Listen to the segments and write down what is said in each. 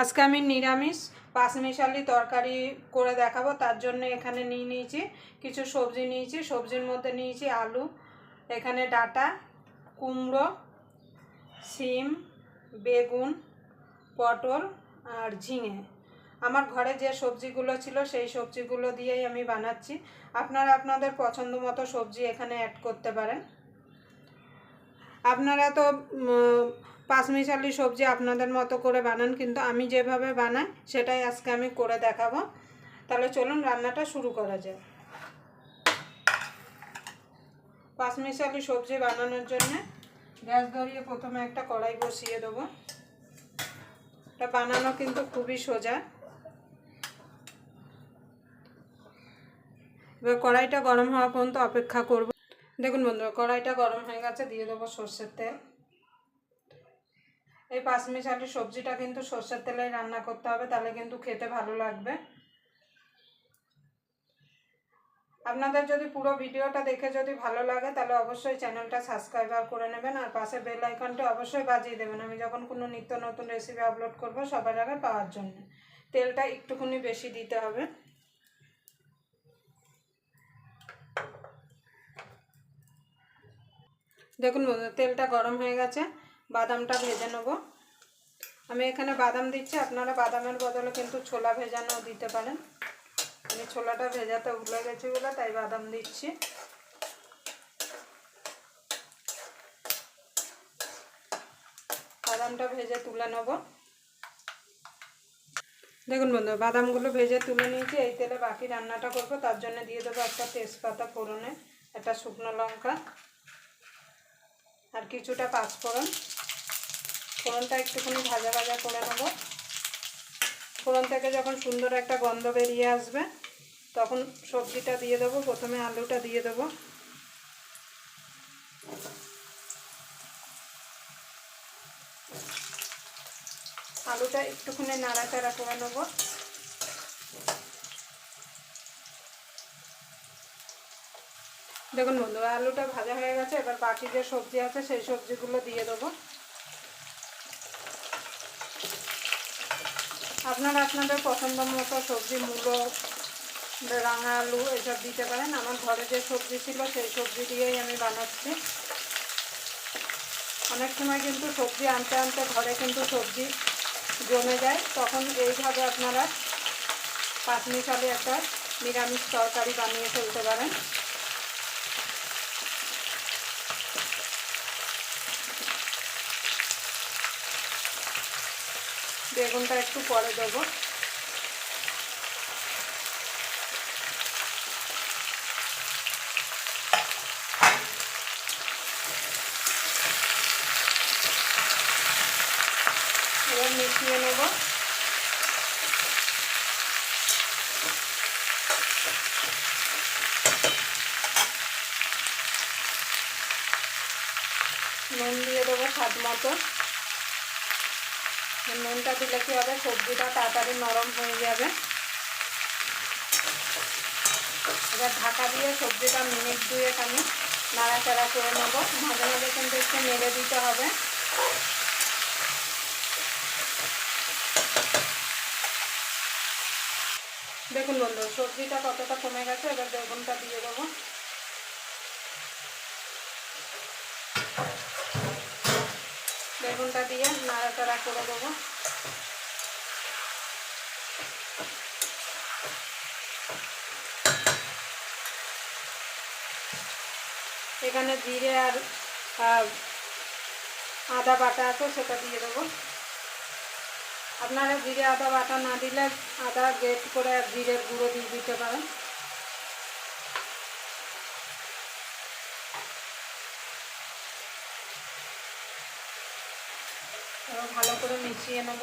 আজকে আমি নিরামিষ পাঁচমিশালি তরকারি করে দেখাবো। তার জন্য এখানে নিয়েছি কিছু সবজি নিয়েছি। সবজির মধ্যে নিয়েছি আলু, এখানে ডাঁটা, কুমড়ো, শিম, বেগুন, পটল আর ঝিঙে। আমার ঘরে যে সবজিগুলো ছিল সেই সবজিগুলো দিয়েই আমি বানাচ্ছি। আপনারা আপনাদের পছন্দ মতো সবজি এখানে অ্যাড করতে পারেন। আপনারা তো পাঁচমিশালি সবজি আপনাদের মতো করে বানান, কিন্তু আমি যেভাবে বানাই সেটাই আজকে আমি করে দেখাবো। তাহলে চলুন রান্নাটা শুরু করা যায়। পাঁচমিশালি সবজি বানানোর জন্য গ্যাস ধরিয়ে প্রথমে একটা কড়াই বসিয়ে দেবো। এটা বানানো কিন্তু খুবই সোজা। এবার কড়াইটা গরম হওয়া পর্যন্ত অপেক্ষা করব। দেখুন বন্ধুরা, কড়াইটা গরম হয়ে গেছে, দিয়ে দেবো সর্ষের তেল। এই পাঁচমিশালি সবজিটা কিন্তু সর্ষের তেলেই রান্না করতে হবে, তাহলে কিন্তু খেতে ভালো লাগবে। আপনাদের যদি পুরো ভিডিওটা দেখে যদি ভালো লাগে তাহলে অবশ্যই চ্যানেলটা সাবস্ক্রাইব করে নেবেন, আর পাশে বেল আইকনটা অবশ্যই বাজিয়ে দেবেন, আমি যখন কোনো নিত্য নতুন রেসিপি আপলোড করব সবার আগে পাওয়ার জন্য। তেলটা একটুখানি বেশি দিতে হবে। দেখুন বন্ধুরা, তেলটা গরম হয়ে গেছে, বাদামটা ভেজে নেব। আমি এখানে বাদাম দিচ্ছি, আপনারা বাদামের বদলে কিন্তু ছোলা ভেজানো দিতে পারেন। আমি ছোলাটা ভেজাতে ভুলে গেছি বলে তাই বাদাম দিচ্ছি। বাদামটা ভেজে তুলে নেব। দেখুন বন্ধুরা, বাদামগুলো ভেজে তুলে নিয়েছি। এই তেলে বাকি রান্নাটা করব, তার জন্য দিয়ে দেবো একটা তেজপাতা ফোড়নে, একটা শুকনো লঙ্কা আর কিছুটা পাঁচফোড়ন। ফোড়নটা একটুখানি ভাজা ভাজা করে নেব। ফোড়ন থেকে যখন সুন্দর একটা গন্ধ বেরিয়ে আসবে তখন সবজিটা দিয়ে দেবো। প্রথমে আলুটা দিয়ে দেবো। আলুটা একটুখানি নাড়াচাড়া করে নেব। দেখুন বন্ধুরা, আলুটা ভাজা হয়ে গেছে। এবার বাকি যে সবজি আছে সেই সবজিগুলো দিয়ে দেবো। আপনারা আপনাদের পছন্দ মতো সবজি, মূলো, রাঙা আলু এসব দিতে পারেন। আমার ঘরে যে সবজি ছিল সেই সবজি দিয়েই আমি বানাচ্ছি। অনেক সময় কিন্তু সবজি আনতে আনতে ঘরে কিন্তু সবজি জমে যায়, তখন এইভাবে আপনারা পাঁচমিশালি একটা নিরামিষ তরকারি বানিয়ে ফেলতে পারেন। বেগুনটা একটু পরে দেবো। এবার মিশিয়ে নেব। নুন দিয়ে দেবো স্বাদ মতো। নুনটা দিলে কী হবে, সবজিটা তাড়াতাড়ি নরম হয়ে যাবে। এবার ঢাকা দিয়ে সবজিটা মিনিট দুয়েক আমি নাড়াচাড়া করে নেব। মাঝে মাঝে কিন্তু একটু নেড়ে দিতে হবে। দেখুন বন্ধু, সবজিটা কতটা কমে গেছে। এবার বেগুনটা দিয়ে দেবো। বেগুনটা দিয়ে নাড়াচাড়া করে দেবো। এখানে জিরে আর আদা বাটা আছে, সেটা দিয়ে দেবো। আপনারা জিরে আদা বাটা না দিলে আদা গ্রেট করে জিরের গুঁড়ো দিয়ে দিতে পারেন। এবার ভালো করে মিশিয়ে নেব।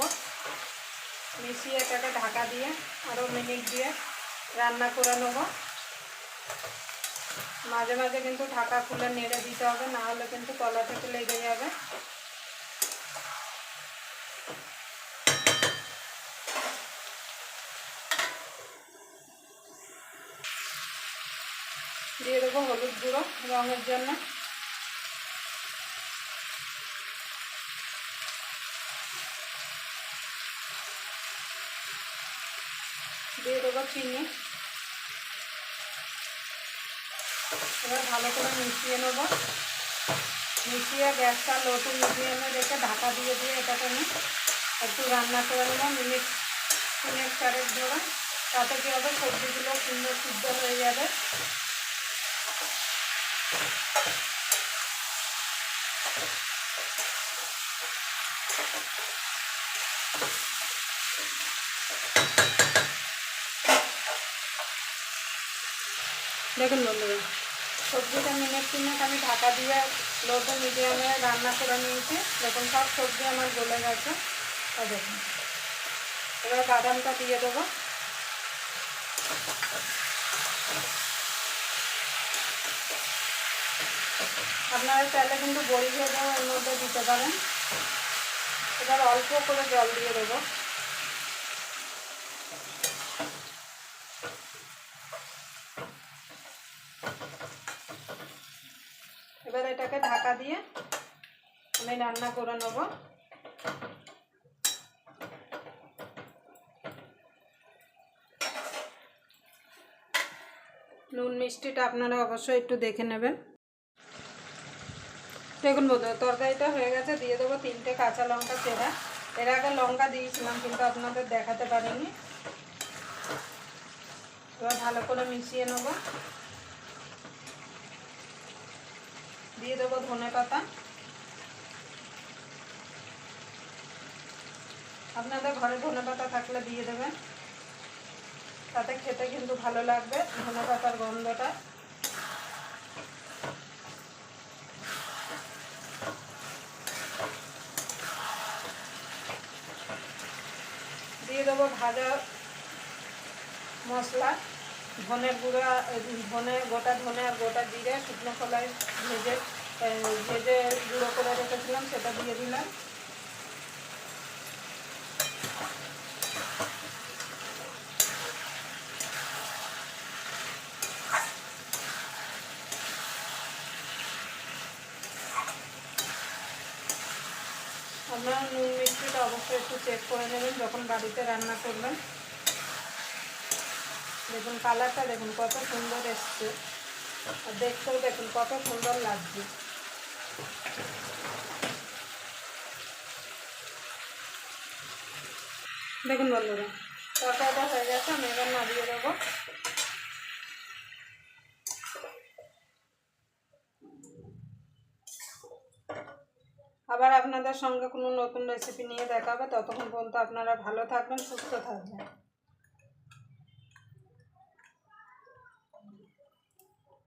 মিশিয়ে এটাকে ঢাকা দিয়ে আরও মিনিট দিয়ে রান্না করে নেব। মাঝে মাঝে কিন্তু ঢাকা খুলে নেড়ে দিতে হবে, না হলে কিন্তু তলা থেকে লেগে যাবে। দিয়ে দেবো হলুদ গুঁড়ো রঙের জন্য। দিয়ে দেবো চিনি। এবার ভালো করে মিশিয়ে নেব। মিশিয়ে গ্যাসটা লো টু মিডিয়ামে রেখে ঢাকা দিয়ে এটাকে আমি একটু রান্না করে নেব মিনিট 3-4 ধরে। তাতে কী হবে, সবজিগুলো সুন্দর সিদ্ধ হয়ে যাবে। দেখুন বন্ধুরা, সবজিটা মিনিট 3 আমি ঢাকা দিয়ে লো টু মিডিয়ামে রান্না করে নিয়েছি। দেখুন সব সবজি আমার গলে গেছে। দেখুন এবার বাদামটা দিয়ে দেবো। আপনারা চাইলে কিন্তু বড়ি ভেজেও এর মধ্যে দিতে পারেন। এবার অল্প করে জল দিয়ে দেবো। এবার এটাকে ঢাকা দিয়ে আমি রান্না করে নেব। নুন মিষ্টিটা আপনারা অবশ্যই একটু দেখে নেবেন। দেখুন বন্ধুরা, তরকারিটা হয়ে গেছে। দিয়ে দেবো 3টে কাঁচা লঙ্কা চেরা। এর আগে লঙ্কা দিয়েছিলাম কিন্তু আপনাদের দেখাতে পারিনি। এবার ভালো করে মিশিয়ে নেব। দিয়ে দেবো ধনেপাতা। আপনাদের ঘরে ধনেপাতা থাকলে দিয়ে দেবেন, তাতে খেতে কিন্তু ভালো লাগবে ধনেপাতার গন্ধটা। দিয়ে দেবো ভাজা মশলা, ধনের গুঁড়া, গোটা ধনে আর গোটা জিরে শুকনো খোলায় ভেজে গুঁড়ো করে রেখেছিলাম, সেটা দিয়ে দিলাম। আপনারা নুন মিষ্টিটা অবশ্যই একটু চেক করে নেবেন যখন বাড়িতে রান্না করবেন। দেখুন কালারটা দেখুন কত সুন্দর এসছে, আর দেখতেও দেখুন কত সুন্দর লাগছে। দেখুন বন্ধুরা, তরকারিটা হয়ে গেছে। আমি এবার নামিয়ে দেবো। আবার আপনাদের সঙ্গে কোনো নতুন রেসিপি নিয়ে দেখা হবে। ততক্ষণ পর্যন্ত আপনারা ভালো থাকবেন, সুস্থ থাকবেন।